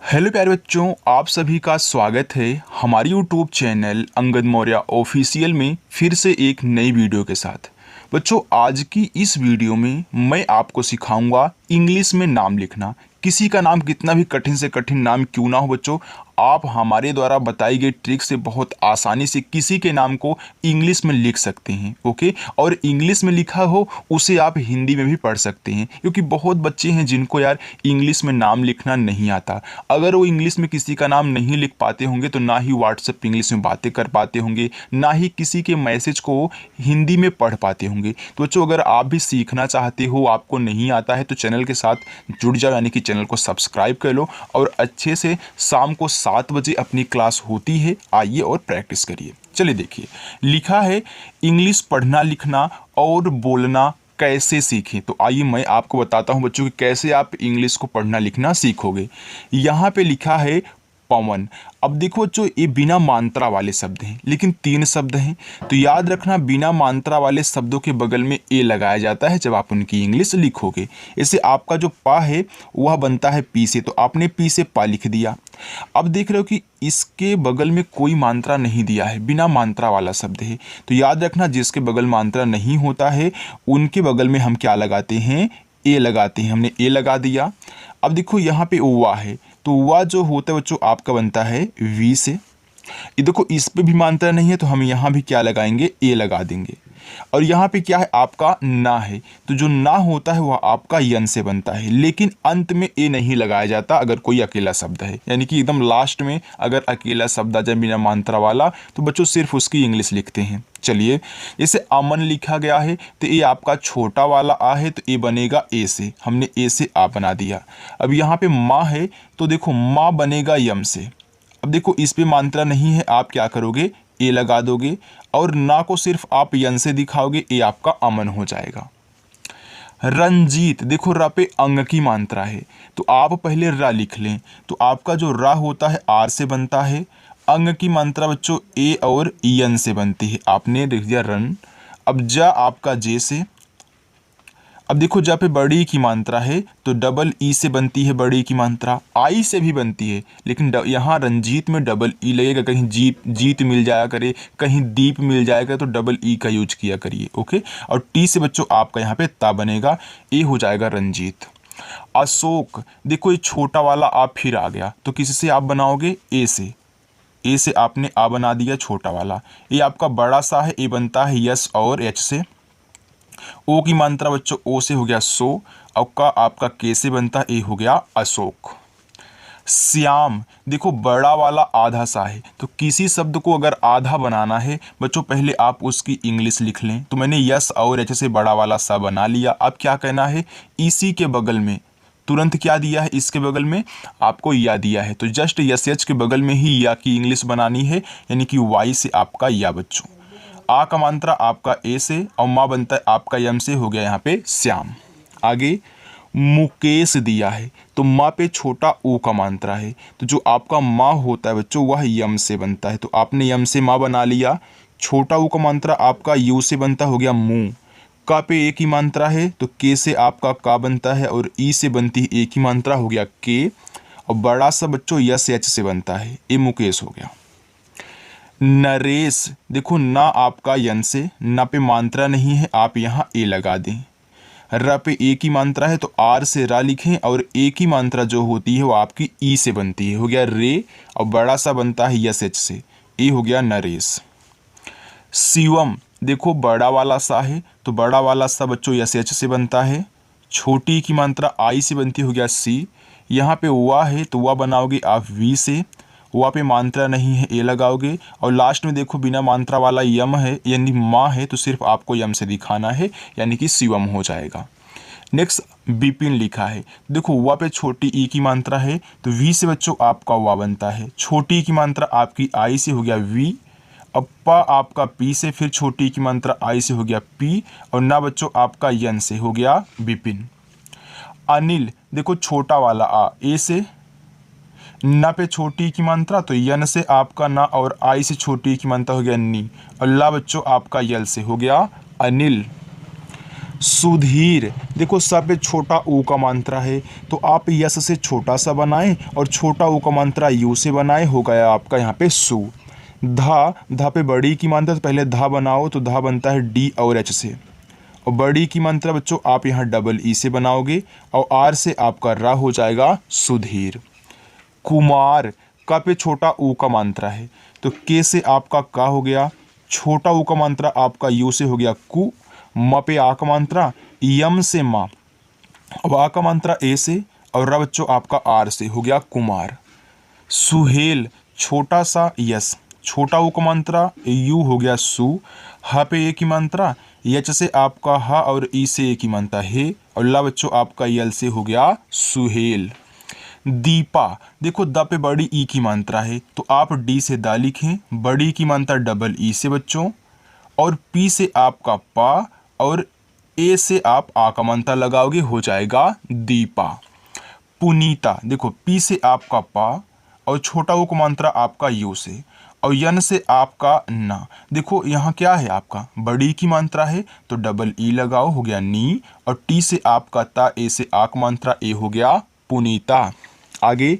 Hello प्यारे बच्चों, आप सभी का स्वागत है हमारी YouTube channel Angad Maurya official में फिर से एक नई वीडियो के साथ। बच्चों, आज की इस वीडियो में मैं आपको सिखाऊंगा इंग्लिश में नाम लिखना। किसी का नाम कितना भी कठिन से कठिन नाम क्यों ना हो बच्चों, आप हमारे द्वारा बताई गई ट्रिक से बहुत आसानी से किसी के नाम को इंग्लिश में लिख सकते हैं। ओके, और इंग्लिश में लिखा हो उसे आप हिंदी में भी पढ़ सकते हैं, क्योंकि बहुत बच्चे हैं जिनको यार इंग्लिश में नाम लिखना नहीं आता। अगर वो इंग्लिश में किसी का नाम नहीं लिख पाते होंगे तो ना ही व्हाट्सएप इंग्लिश में बातें कर पाते होंगे, ना ही किसी के मैसेज को हिंदी में पढ़ पाते होंगे। तो बच्चों, अगर आप भी सीखना चाहते हो, आपको नहीं आता है, तो चैनल के साथ जुड़ जाओ, यानी कि चैनल को सब्सक्राइब कर लो और अच्छे से शाम को 7 बजे अपनी क्लास होती है, आइए और प्रैक्टिस करिए। चलिए देखिए, लिखा है इंग्लिश पढ़ना लिखना और बोलना कैसे सीखें। तो आइए मैं आपको बताता हूं बच्चों कि कैसे आप इंग्लिश को पढ़ना लिखना सीखोगे। यहाँ पे लिखा है पवन। अब देखो बच्चों, ये बिना मात्रा वाले शब्द हैं, लेकिन 3 शब्द हैं। तो याद रखना, बिना मात्रा वाले शब्दों के बगल में ए लगाया जाता है जब आप उनकी इंग्लिश लिखोगे। ऐसे आपका जो पा है वह बनता है पी से, तो आपने पी से पा लिख दिया। अब देख रहे हो कि इसके बगल में कोई मात्रा नहीं दिया है, बिना मात्रा वाला शब्द है। तो याद रखना, जिसके बगल मात्रा नहीं होता है उनके बगल में हम क्या लगाते हैं, ए लगाते हैं। हमने ए लगा दिया। अब देखो यहाँ पे ओवा है, तो ओवा जो होता है बच्चों आपका बनता है वी से। ये देखो, इस पे भी मात्रा नहीं है तो हम यहाँ भी क्या लगाएंगे, ए लगा देंगे। और यहाँ पे क्या है, आपका ना है, तो जो ना होता है वह आपका यन से बनता है, लेकिन अंत में ए नहीं लगाया जाता अगर कोई अकेला शब्द है। यानी कि एकदम लास्ट में अगर अकेला शब्द आ जाए बिना मात्रा वाला, तो बच्चों सिर्फ उसकी इंग्लिश लिखते हैं। चलिए, जैसे अमन लिखा गया है तो ये आपका छोटा वाला आ है, तो ये बनेगा ए से, हमने ए से आ बना दिया। अब यहाँ पे माँ है तो देखो माँ बनेगा यम से। अब देखो, इस पे मात्रा नहीं है, आप क्या करोगे, ए लगा दोगे, और ना को सिर्फ आप यन से दिखाओगे, ए आपका अमन हो जाएगा। रंजीत, देखो र पे अंग की मात्रा है, तो आप पहले र लिख लें, तो आपका जो र होता है आर से बनता है। अंग की मात्रा बच्चों ए और यन से बनती है, आपने लिख दिया रन। अब जा आपका जे से। अब देखो, जहाँ पे बड़ी की मात्रा है तो डबल ई से बनती है बड़ी की मात्रा, आई से भी बनती है, लेकिन यहाँ रंजीत में डबल ई लगेगा। कहीं जीत मिल जाया करे, कहीं दीप मिल जाएगा, तो डबल ई का यूज किया करिए। ओके, और टी से बच्चों आपका यहाँ पे ता बनेगा, ए हो जाएगा रंजीत। अशोक, देखो ये छोटा वाला आप फिर आ गया, तो किसी से आप बनाओगे, ए से। ए से आपने आ बना दिया छोटा वाला। ये आपका बड़ा सा है, ए बनता है यस और एच से। ओ की मात्रा बच्चों ओ से हो गया सो, और का आपका के से बनता, ए हो गया अशोक। श्याम, देखो बड़ा वाला आधा सा है, तो किसी शब्द को अगर आधा बनाना है बच्चों पहले आप उसकी इंग्लिश लिख लें। तो मैंने यस और एच से बड़ा वाला सा बना लिया। अब क्या कहना है, इसी के बगल में तुरंत क्या दिया है, इसके बगल में आपको या दिया है, तो जस्ट यस एच के बगल में ही या की इंग्लिश बनानी है, यानी कि वाई से आपका या बच्चों। आ का मात्रा आपका ए से, और माँ बनता है आपका यम से, हो गया यहाँ पे श्याम। आगे मुकेश दिया है, तो माँ पे छोटा ओ का मात्रा है, तो जो आपका माँ होता है बच्चों वह यम से बनता है, तो आपने यम से माँ बना लिया। छोटा ओ का मात्रा आपका यू से बनता, हो गया मुँह। का पे ए की मात्रा है, तो के से आपका का बनता है, और ई से बनती है ए की मात्रा, हो गया के। और बड़ा सा बच्चों यस एच से बनता है, ए मुकेश हो गया। नरेश, देखो ना आपका यन से, ना पे मात्रा नहीं है, आप यहाँ ए लगा दें। र पे ए की मात्रा है तो आर से रा लिखें, और ए की मात्रा जो होती है वो आपकी ई से बनती है, हो गया रे। और बड़ा सा बनता है यस एच से, ए हो गया नरेश। शिवम, देखो बड़ा वाला सा है, तो बड़ा वाला सा बच्चों यस एच से बनता है। छोटी की मात्रा आई से बनती, हो गया सी। यहाँ पे वा है तो वह बनाओगे आप वी से, वहाँ पे मात्रा नहीं है, ए लगाओगे। और लास्ट में देखो बिना मात्रा वाला यम है, यानी माँ है, तो सिर्फ आपको यम से दिखाना है, यानी कि शिवम हो जाएगा। नेक्स्ट विपिन लिखा है, देखो वहाँ पे छोटी ई की मात्रा है, तो वी से बच्चों आपका वा बनता है। छोटी की मात्रा आपकी आई से, हो गया वी। अब पा आपका पी से, फिर छोटी की मात्रा आई से, हो गया पी। और ना बच्चों आपका यन से, हो गया विपिन। अनिल, देखो छोटा वाला आ ए से, न पे छोटी की मात्रा तो यन से आपका ना, और आई से छोटी की मात्रा हो गया नी, और ला बच्चों आपका यल से, हो गया अनिल। सुधीर, देखो स पे छोटा ऊ का मात्रा है तो आप यस से छोटा सा बनाएं और छोटा ऊ का मात्रा यू से बनाएं, हो गया आपका यहाँ पे सु। धा पे बड़ी की मात्रा, तो पहले धा बनाओ तो धा बनता है डी और एच से, और बड़ी की मात्रा बच्चों आप यहाँ डबल ई से बनाओगे और आर से आपका रा हो जाएगा सुधीर। कुमार, का पे छोटा ऊ का मात्रा है तो के से आपका का हो गया, छोटा ऊ का मात्रा आपका यू से हो गया कु, म पे आ का मात्रा यम से माँ, अब आ का मात्रा ए से और रा बच्चों आपका आर से हो गया कुमार। सुहेल, छोटा सा यस, छोटा ऊ का मात्रा यू हो गया सु, ह पे ए की मात्रा यच से आपका ह और ई से ए की मात्रा है और ला बच्चों आपका यल से हो गया सुहेल। दीपा, देखो द पे बड़ी ई की मात्रा है तो आप डी से दा लिखें, बड़ी की मात्रा डबल ई से बच्चों, और पी से आपका पा और ए से आप आ का मात्रा लगाओगे, हो जाएगा दीपा। पुनीता, देखो पी से आपका पा और छोटा ऊ का मात्रा आपका यू से और यन से आपका ना, देखो यहाँ क्या है आपका बड़ी की मात्रा है तो डबल ई लगाओ, हो गया नी, और टी से आपका ता, ए से आ का मात्रा ए, हो गया पुनीता। आगे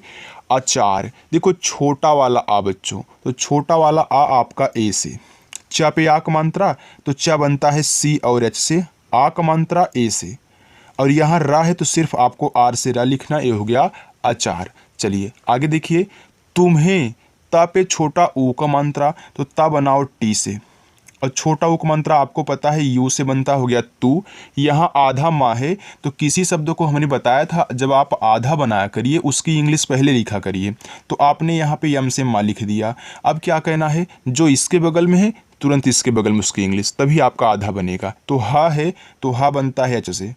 अचार, देखो छोटा वाला आ बच्चों, तो छोटा वाला आ आपका ए से, चा पे आ का मात्रा तो चा बनता है सी और एच से, आ का मात्रा ए से, और यहाँ रा है तो सिर्फ आपको आर से रा लिखना, ये हो गया अचार। चलिए आगे देखिए, तुम्हें, ता पे छोटा ऊ का मात्रा तो ता बनाओ टी से, और छोटा ऊ का मात्रा आपको पता है यू से बनता, हो गया तू। यहाँ आधा माँ है तो किसी शब्द को हमने बताया था जब आप आधा बनाया करिए उसकी इंग्लिश पहले लिखा करिए, तो आपने यहाँ पे यम से माँ लिख दिया। अब क्या कहना है, जो इसके बगल में है तुरंत इसके बगल में उसकी इंग्लिश, तभी आपका आधा बनेगा। तो हा है तो हा बनता है एच से,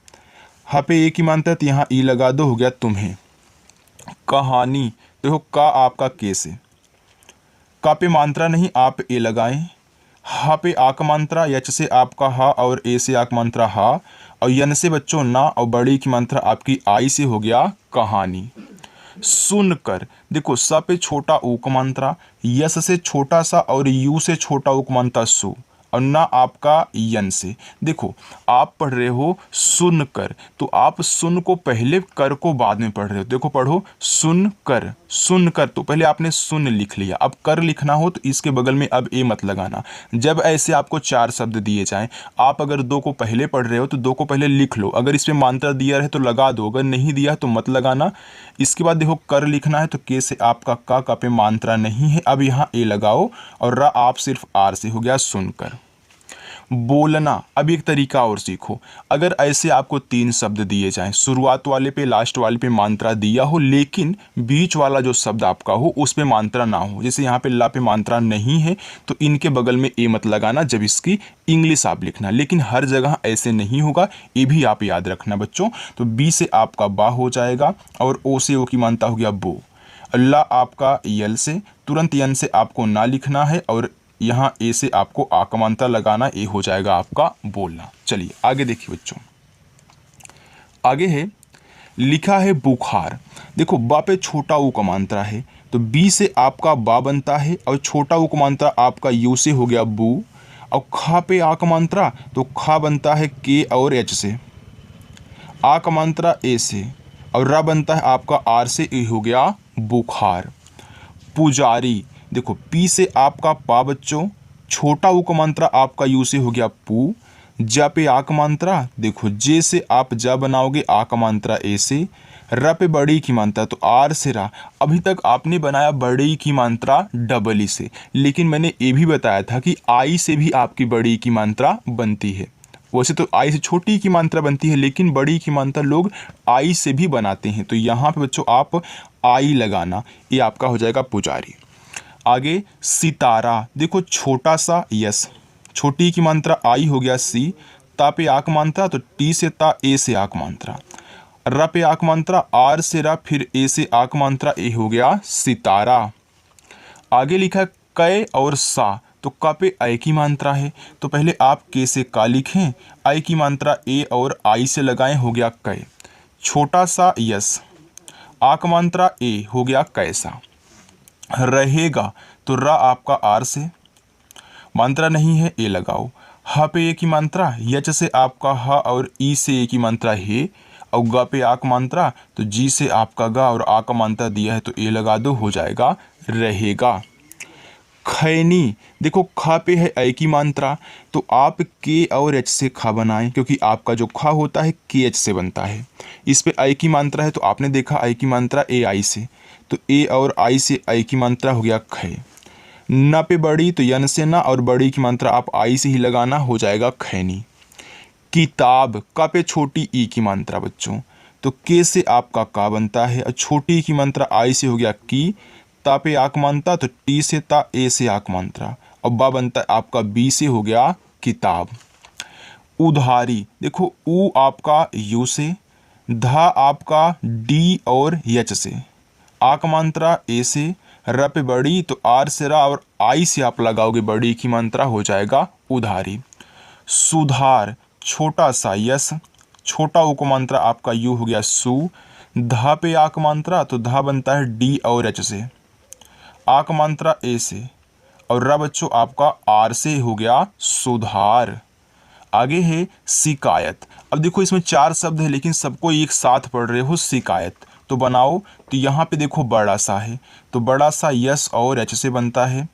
हा पे ए की मात्रा तो यहाँ ई लगा दो, हो गया तुम्हें। कहानी, देखो का आपका के से, का पे मात्रा नहीं आप ए लगाएं, हा पे आ का मात्रा यच से आपका हा और ए से आ का मात्रा हा, और यन से बच्चों ना, और बड़ी की मात्रा आपकी आई से, हो गया कहानी। सुनकर, देखो स पे छोटा ऊ का मात्रा, यस से छोटा सा और यू से छोटा ऊ का मात्रा सु, और ना आपका यन से। देखो आप पढ़ रहे हो सुनकर तो आप सुन को पहले, कर को बाद में पढ़ रहे हो। देखो पढ़ो सुनकर, सुनकर तो पहले आपने सुन लिख लिया, अब कर लिखना हो तो इसके बगल में अब ए मत लगाना। जब ऐसे आपको चार शब्द दिए जाएं, आप अगर दो को पहले पढ़ रहे हो तो दो को पहले लिख लो, अगर इस पे मात्रा दिया रहे तो लगा दो, अगर नहीं दिया तो मत लगाना। इसके बाद देखो कर लिखना है तो के से आपका का पे मात्रा नहीं है, अब यहाँ ए लगाओ, और रा आप सिर्फ आर से, हो गया सुनकर। बोलना, अब एक तरीका और सीखो, अगर ऐसे आपको तीन शब्द दिए जाएं, शुरुआत वाले पे लास्ट वाले पे मात्रा दिया हो लेकिन बीच वाला जो शब्द आपका हो उस पे मात्रा ना हो, जैसे यहाँ पे ला पे मात्रा नहीं है तो इनके बगल में ए मत लगाना जब इसकी इंग्लिश आप लिखना, लेकिन हर जगह ऐसे नहीं होगा, ये भी आप याद रखना बच्चों। तो बी से आपका बा हो जाएगा और ओ से ओ की मात्रा हो गया बो, अल्लाह आपका यल से, तुरंत यन से आपको ना लिखना है और यहाँ ए से आपको आ का मात्रा लगाना, ए हो जाएगा आपका बोलना। चलिए आगे देखिए बच्चों, आगे है लिखा है बुखार, देखो बा पे छोटा ऊ का मात्रा है तो बी से आपका बा बनता है और छोटा ऊ का मात्रा आपका यू से, हो गया बू, और खा पे आ का मात्रा तो खा बनता है के और एच से, आ का मात्रा ए से, और रा बनता है आपका आर से, ए हो गया बुखार। पुजारी, देखो पी से आपका पा बच्चों, छोटा ऊ का मात्रा आपका यू से, हो गया पू, जा पे आ का मात्रा, देखो जे से आप जा बनाओगे, आ का मात्रा ए से, र पे बड़ी की मात्रा तो आर से रा। अभी तक आपने बनाया बड़ी की मात्रा डबल ई से, लेकिन मैंने ये भी बताया था कि आई से भी आपकी बड़ी की मात्रा बनती है। वैसे तो आई से छोटी की मात्रा बनती है लेकिन बड़ी की मात्रा लोग आई से भी बनाते हैं, तो यहाँ पे बच्चों आप आई लगाना, ये आपका हो जाएगा पुजारी। आगे सितारा, देखो छोटा सा यस, छोटी की मात्रा आई, हो गया सी, ता पे आक मात्रा तो टी से ता, ए से आक मात्रा, र पे आक मात्रा आर से रा, फिर ए से आक मात्रा, ए हो गया सितारा। आगे लिखा कै और सा, तो का पे आई की मात्रा है तो पहले आप के से का लिखें, आई की मात्रा ए और आई से लगाएं, हो गया कै। छोटा सा यस, आक मात्रा ए, हो गया कैसा। रहेगा तो रा आपका आर से, मात्रा नहीं है ए लगाओ, ह पे ए की मात्रा, यच से आपका ह और ई से ए की मात्रा हे, और ग पे आ का मात्रा, तो जी से आपका ग और आ का मात्रा दिया है तो ए लगा दो, हो जाएगा रहेगा। खैनी, देखो ख पे है ऐ की मात्रा, तो आप के और एच से ख बनाएं, क्योंकि आपका जो ख होता है के एच से बनता है। इस पे ऐ की मात्रा है तो आपने देखा ऐ की मात्रा ए आई से, तो ए और आई से ऐ की मात्रा हो गया खे। न पे बड़ी, तो यन से ना, और बड़ी की मात्रा आप आई से ही लगाना, हो जाएगा खैनी। किताब, का पे छोटी ई की मात्रा बच्चों, तो के से आपका का बनता है, और छोटी की मात्रा आई से हो गया की, ता पे आक मात्रा, तो टी से ता, ए से आक मात्रा, और बा बनता है आपका बी से, हो गया किताब। उधारी, देखो ऊ आपका यू से, धा आपका डी और यच से, आक मात्रा ए से, र पे बड़ी तो आर से रा, और आई से आप लगाओगे बड़ी की मात्रा, हो जाएगा उधारी। सुधार, छोटा सा यस, छोटा ऊ को मात्रा आपका यू हो गया सु, धा पे आक मात्रा, तो धा बनता है डी और एच से, आक मात्रा ए से, और रा बच्चों आपका आर से, हो गया सुधार। आगे है शिकायत। अब देखो इसमें 4 शब्द है लेकिन सबको एक साथ पढ़ रहे हो, शिकायत तो बनाओ। तो यहाँ पे देखो बड़ा सा है, तो बड़ा सा यस और एच से बनता है,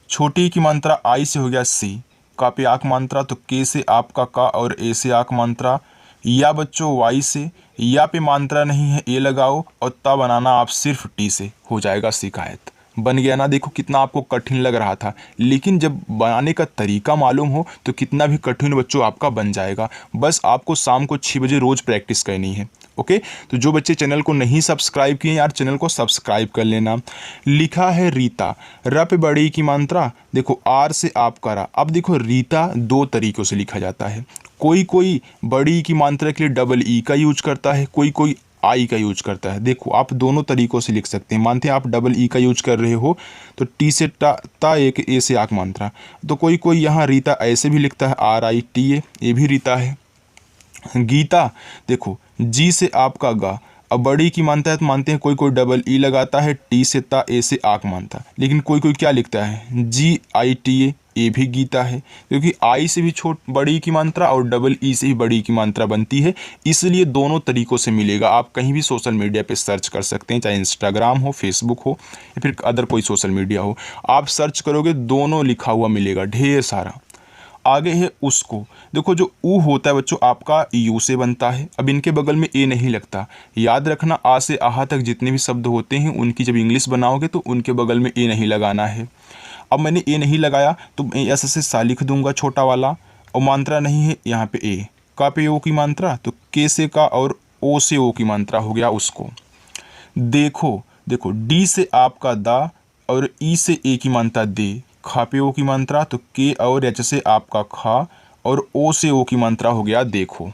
छोटी की मात्रा आई से हो गया सी, का पे आक मात्रा, तो के से आपका का और ए से आक मात्रा, या बच्चों वाई से, या पे मात्रा नहीं है ए लगाओ, और ता बनाना आप सिर्फ टी से, हो जाएगा शिकायत। बन गया ना। देखो कितना आपको कठिन लग रहा था, लेकिन जब बनाने का तरीका मालूम हो तो कितना भी कठिन बच्चों आपका बन जाएगा। बस आपको शाम को 6 बजे रोज़ प्रैक्टिस करनी है। ओके, तो जो बच्चे चैनल को नहीं सब्सक्राइब किए यार, चैनल को सब्सक्राइब कर लेना। लिखा है रीता, र पे बड़ी की मात्रा, देखो आर से आप करा। अब देखो रीता 2 तरीक़ों से लिखा जाता है, कोई कोई बड़ी की मात्रा के लिए डबल ई का यूज करता है, कोई कोई आई का यूज करता है। देखो आप दोनों तरीक़ों से लिख सकते हैं। मानते हैं आप डबल ई का यूज कर रहे हो, तो टी से ता एक ए से आक मात्रा, तो कोई कोई यहाँ रीता ऐसे भी लिखता है, आर आई टी ए, ये भी रीता है। गीता, देखो जी से आपका गा, अब बड़ी की मानता है तो मानते हैं कोई कोई डबल ई लगाता है, टी से ता ए से आक मानता, लेकिन कोई कोई क्या लिखता है जी आई टी ए, ये भी गीता है, क्योंकि आई से भी बड़ी की मात्रा और डबल ई से ही बड़ी की मात्रा बनती है, इसलिए दोनों तरीक़ों से मिलेगा। आप कहीं भी सोशल मीडिया पे सर्च कर सकते हैं, चाहे इंस्टाग्राम हो, फेसबुक हो, या फिर अदर कोई सोशल मीडिया हो, आप सर्च करोगे दोनों लिखा हुआ मिलेगा ढेर सारा। आगे है उसको, देखो जो ऊ होता है बच्चों आपका यू से बनता है, अब इनके बगल में ए नहीं लगता। याद रखना आ से आहा तक जितने भी शब्द होते हैं उनकी जब इंग्लिश बनाओगे तो उनके बगल में ए नहीं लगाना है। अब मैंने ए नहीं लगाया तो मैं ऐसे से सा लिख दूंगा छोटा वाला, और मात्रा नहीं है यहाँ पे ए, का पे ओ की मात्रा, तो के से का और ओ से ओ की मात्रा, हो गया उसको। देखो देखो डी से आपका दा और ई से ए की मात्रा दे, खा पे ओ की मात्रा, तो के और एच से आपका खा और ओ से ओ की मात्रा, हो गया देखो।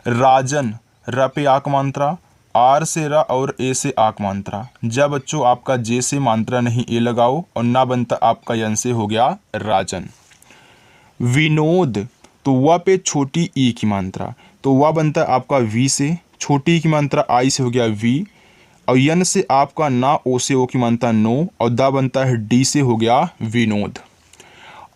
राजन, र पे आक मात्रा, आर से रा और ए से आक मात्रा, जब बच्चों आपका जे से मात्रा नहीं ए लगाओ और ना बनता आपका यन से, हो गया राजन। विनोद, तो वह पे छोटी ई की मात्रा, तो वह बनता है आपका वी से, छोटी की मात्रा आई से, हो गया वी, और यन से आपका ना ओ से ओ की मात्रा नो, और दा बनता है डी से, हो गया विनोद।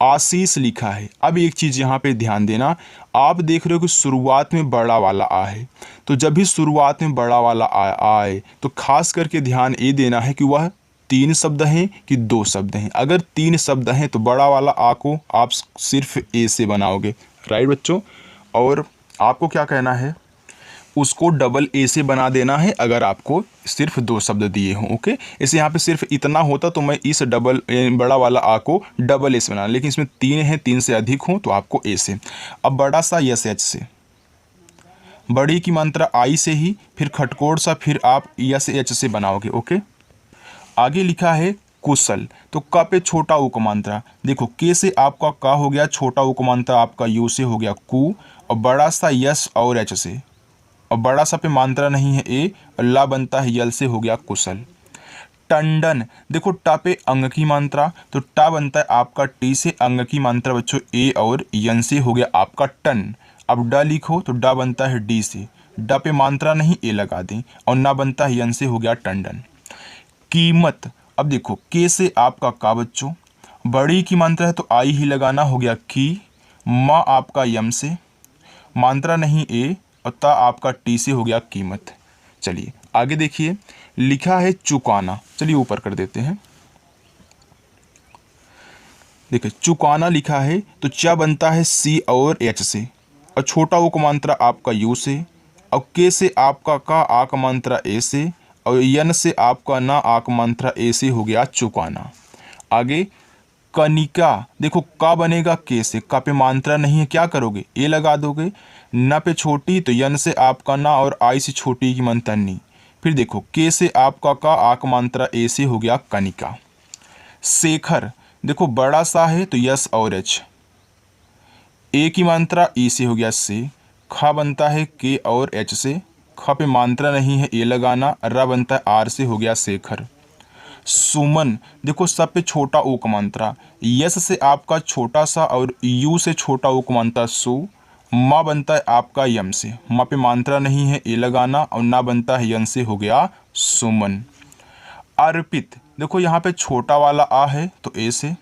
आशीष लिखा है। अब एक चीज़ यहाँ पे ध्यान देना, आप देख रहे हो कि शुरुआत में बड़ा वाला आ है, तो जब भी शुरुआत में बड़ा वाला आए तो खास करके ध्यान ये देना है कि वह 3 शब्द हैं कि 2 शब्द हैं। अगर 3 शब्द हैं तो बड़ा वाला आ को आप सिर्फ ए से बनाओगे, राइट बच्चों, और आपको क्या कहना है, उसको डबल ए से बना देना है अगर आपको सिर्फ 2 शब्द दिए हों। ओके, इसे यहाँ पे सिर्फ इतना होता तो मैं इस डबल बड़ा वाला आ को डबल ए से बनाना, लेकिन इसमें 3 हैं, 3 से अधिक हों तो आपको ए से। अब बड़ा सा यस एच से, बड़ी की मात्रा आई से ही, फिर खटकोड़ सा, फिर आप यस एच से बनाओगे। ओके, आगे लिखा है कुशल, तो क पे छोटा ऊ का मात्रा, देखो के से आपका का हो गया, छोटा ऊ का मात्रा आपका यू से, हो गया कु, और बड़ा सा यस और एच से, और बड़ा सा पे मात्रा नहीं है ए, और ला बनता है यल से, हो गया कुशल। टंडन, देखो टा पे अंग की मात्रा, तो टा बनता है आपका टी से, अंग की मात्रा बच्चों ए और यन से, हो गया आपका टन। अब डा लिखो तो डा बनता है डी से, डा पे मात्रा नहीं ए लगा दें, और ना बनता है यन से, हो गया टंडन। कीमत, अब देखो के से आपका का बच्चों, बड़ी की मात्रा है तो आई ही लगाना, हो गया की, माँ आपका यम से, मात्रा नहीं ए, और ता आपका टी से हो गया कीमत। चलिए आगे देखिए, लिखा है चुकाना। चलिए ऊपर कर देते हैं। देखिए चुकाना लिखा है तो चा बनता है सी और एच से, और छोटा उक मात्रा आपका यू से, और के से आपका का आक मात्रा ए से, और यन से आपका ना आक मात्रा ए से हो गया चुकाना। आगे कनिका, देखो का बनेगा के से, का पे मात्रा नहीं है, क्या करोगे ए लगा दोगे, न पे छोटी तो यन से आपका ना और आई से छोटी की मात्रा नी। फिर देखो के से आपका का आक मात्रा ए से हो गया कनिका। शेखर, देखो बड़ा सा है तो यस और एच, ए की मात्रा ई से हो गया से, खा बनता है के और एच से, ख पे मात्रा नहीं है ए लगाना, रा बनता है आर से हो गया शेखर। सुमन, देखो सब पे छोटा ऊक मात्रा, यस से आपका छोटा सा और यू से छोटा ऊक मात्रा सु, माँ बनता है आपका यम से, माँ पे मात्रा नहीं है ए लगाना, और ना बनता है यन से हो गया सुमन। अर्पित, देखो यहाँ पे छोटा वाला आ है तो ए से,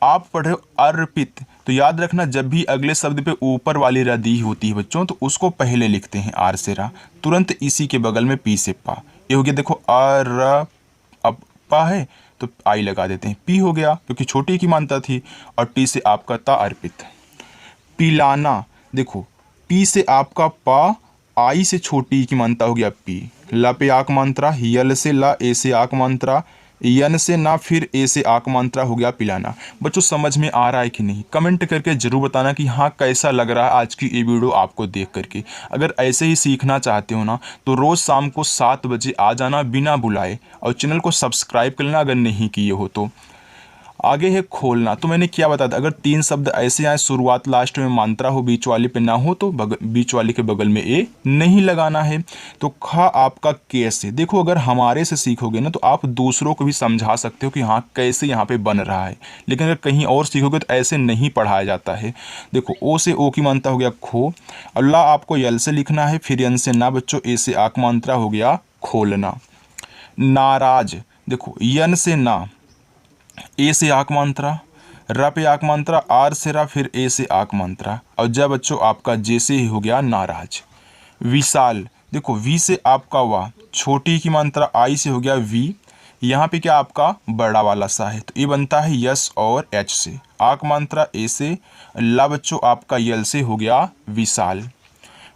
आप पढ़ रहे हो अर्पित, तो याद रखना जब भी अगले शब्द पे ऊपर वाली रा दी होती है बच्चों तो उसको पहले लिखते हैं आर से रा, तुरंत इसी के बगल में पी से पा। ये हो गया देखो अर, अब पा है तो आई लगा देते हैं, पी हो गया क्योंकि छोटी की मानता थी, और टी से आपका ता अर्पित। पिलाना, देखो पी से आपका पा, आई से छोटी की मानता हो गया पी, ला पे आक मात्रा, यल से ला, ए से आक मात्रा, यन से ना, फिर ए से आक मात्रा हो गया पिलाना। बच्चों समझ में आ रहा है कि नहीं, कमेंट करके जरूर बताना कि हाँ कैसा लग रहा है आज की ये वीडियो आपको देख करके। अगर ऐसे ही सीखना चाहते हो ना तो रोज़ शाम को 7 बजे आ जाना बिना बुलाए, और चैनल को सब्सक्राइब कर लेना अगर नहीं किए हो तो। आगे है खोलना, तो मैंने क्या बताया था, अगर 3 शब्द ऐसे आए शुरुआत लास्ट में मात्रा हो, बीच वाले पे ना हो तो बीच वाले के बगल में ए नहीं लगाना है। तो खा आपका कैसे, देखो अगर हमारे से सीखोगे ना तो आप दूसरों को भी समझा सकते हो कि हाँ कैसे यहाँ पे बन रहा है, लेकिन अगर कहीं और सीखोगे तो ऐसे नहीं पढ़ाया जाता है। देखो ओ से ओ की मात्रा हो गया खो, अल्लाह आपको यल से लिखना है, फिर यन से ना बच्चों, ए से आक मात्रा हो गया खोलना। नाराज, देखो यन से ना, ए से आक मात्रा, रा पे आक मात्रा, आर से रा, फिर ए से आक मात्रा, और जब बच्चों आपका जैसे ही हो गया नाराज। विशाल, देखो वी से आपका वाह, छोटी की मात्रा आई से हो गया वी, यहाँ पे क्या आपका बड़ा वाला सा है तो ये बनता है यस और एच से, आक मात्रा ए से, ला बच्चों आपका यल से हो गया विशाल।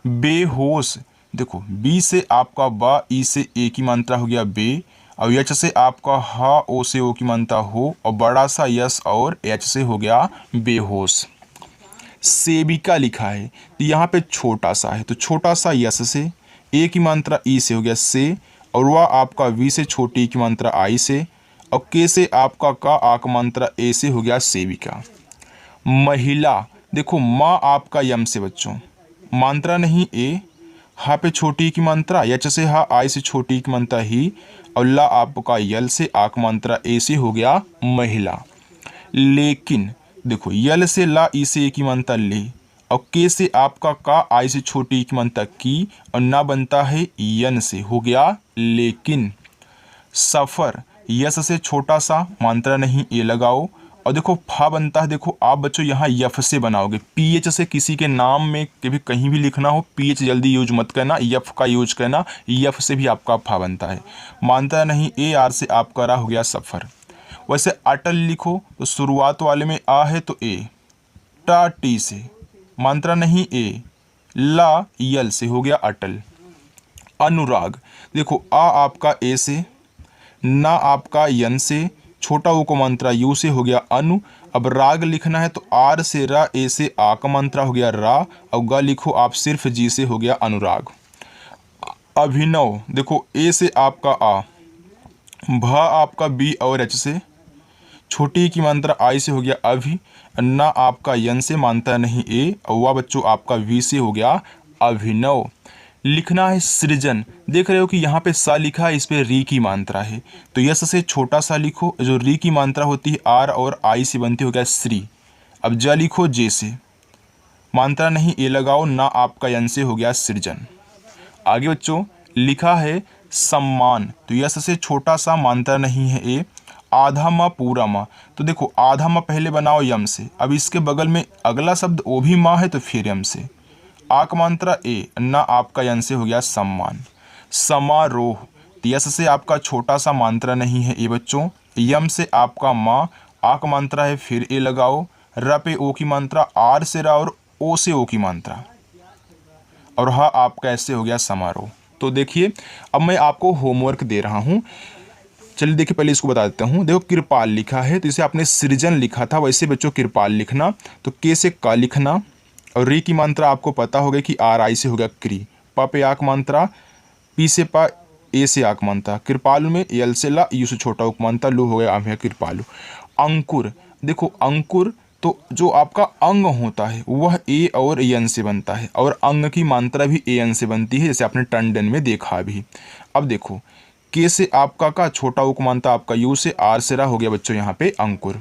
बेहोश, देखो बी से आपका बा, ई से ए की मात्रा हो गया बे, और एच से आपका हा, ओ से ओ की मात्रा हो, और बड़ा सा यस और एच से हो गया बेहोश। सेविका लिखा है तो यहाँ पे छोटा सा है तो छोटा सा यस से, ए की मात्रा ई से हो गया से, और वह आपका वी से छोटी की मात्रा आई से, और के से आपका का आक मात्रा ए से हो गया सेविका। महिला, देखो माँ आपका यम से बच्चों, मात्रा नहीं ए, हा पे छोटी की मात्रा, यच से हा, आई से छोटी की मात्रा ही, और ला आपका यल से आक मात्रा ए से हो गया महिला। लेकिन देखो यल से ला, ई से ए की मात्रा ले, और के से आपका का, आई से छोटी की मात्रा की, और ना बनता है यन से हो गया लेकिन। सफ़र, यस से छोटा सा, मात्रा नहीं ए लगाओ, और देखो फा बनता है, देखो आप बच्चों यहाँ यफ से बनाओगे, पीएच से किसी के नाम में कभी कहीं भी लिखना हो पीएच जल्दी यूज मत करना, यफ का यूज करना, यफ से भी आपका फा बनता है। मानता नहीं ए, आर से आपका रा हो गया सफ़र। वैसे अटल लिखो तो शुरुआत वाले में आ है तो ए, टा टी से, मात्रा नहीं ए, ला यल से हो गया अटल। अनुराग, देखो आ आपका ए से, ना आपका यन से, छोटा ऊ को मात्रा यू से हो गया अनु। अब राग लिखना है तो आर से रा, ए से आ का मात्रा हो गया रा, और गा लिखो आप सिर्फ जी से हो गया अनुराग। अभिनव, देखो ए से आपका आ, भा आपका बी और एच से, छोटी की मात्रा आई से हो गया अभि, ना आपका यन से, मानता नहीं ए, और वह बच्चों आपका वी से हो गया अभिनव। लिखना है सृजन, देख रहे हो कि यहाँ पे सा लिखा है, इस पे री की मात्रा है तो यस से छोटा सा लिखो, जो री की मात्रा होती है आर और आई से बनती हो गया श्री। अब ज लिखो जे से, मात्रा नहीं ए लगाओ, ना आपका यन से हो गया सृजन। आगे बच्चों लिखा है सम्मान, तो यस से छोटा सा, मात्रा नहीं है ए, आधा माँ पूरा माँ। तो देखो आधा माँ पहले बनाओ यम से, अब इसके बगल में अगला शब्द वो भी माँ है तो फिर यम से। आक मात्रा ए, ना आपका यन से हो गया सम्मान। समारोह, यस से आपका छोटा सा मात्रा नहीं है ए बच्चों। यम से आपका माँ, आक मात्रा है फिर ए लगाओ। र पे ओ की मात्रा, आर से रा और ओ से ओ की मात्रा, और हा आपका ऐसे हो गया समारोह। तो देखिए अब मैं आपको होमवर्क दे रहा हूँ। चलिए देखिए पहले इसको बता देता हूँ। देखो कृपाल लिखा है तो इसे आपने सृजन लिखा था, वैसे बच्चों कृपाल लिखना। तो के से का लिखना, और री की मात्रा आपको पता होगा कि आर आई से हो गया क्री। प पे आक मात्रा, पी से पा, ए से आक मात्रा। कृपालु में यल से ला, यू से छोटा उक मात्रा, लू हो गया आम है कृपालु। अंकुर, देखो अंकुर तो जो आपका अंग होता है वह ए और एन से बनता है, और अंग की मात्रा भी ए एन से बनती है, जैसे आपने टंडन में देखा भी। अब देखो के से आपका का छोटा उक मात्रा आपका यू से, आर से रा हो गया बच्चों यहाँ पे अंकुर।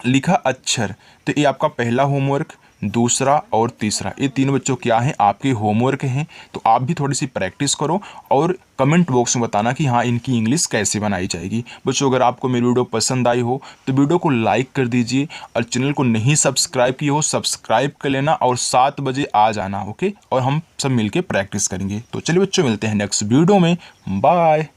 लिखा अक्षर, तो ये आपका पहला होमवर्क, दूसरा और तीसरा, ये तीन बच्चों क्या हैं आपके होमवर्क हैं। तो आप भी थोड़ी सी प्रैक्टिस करो और कमेंट बॉक्स में बताना कि हाँ इनकी इंग्लिश कैसे बनाई जाएगी। बच्चों अगर आपको मेरी वीडियो पसंद आई हो तो वीडियो को लाइक कर दीजिए, और चैनल को नहीं सब्सक्राइब किए हो सब्सक्राइब कर लेना, और 7 बजे आ जाना, ओके। और हम सब मिलके प्रैक्टिस करेंगे। तो चलिए बच्चों मिलते हैं नेक्स्ट वीडियो में, बाय।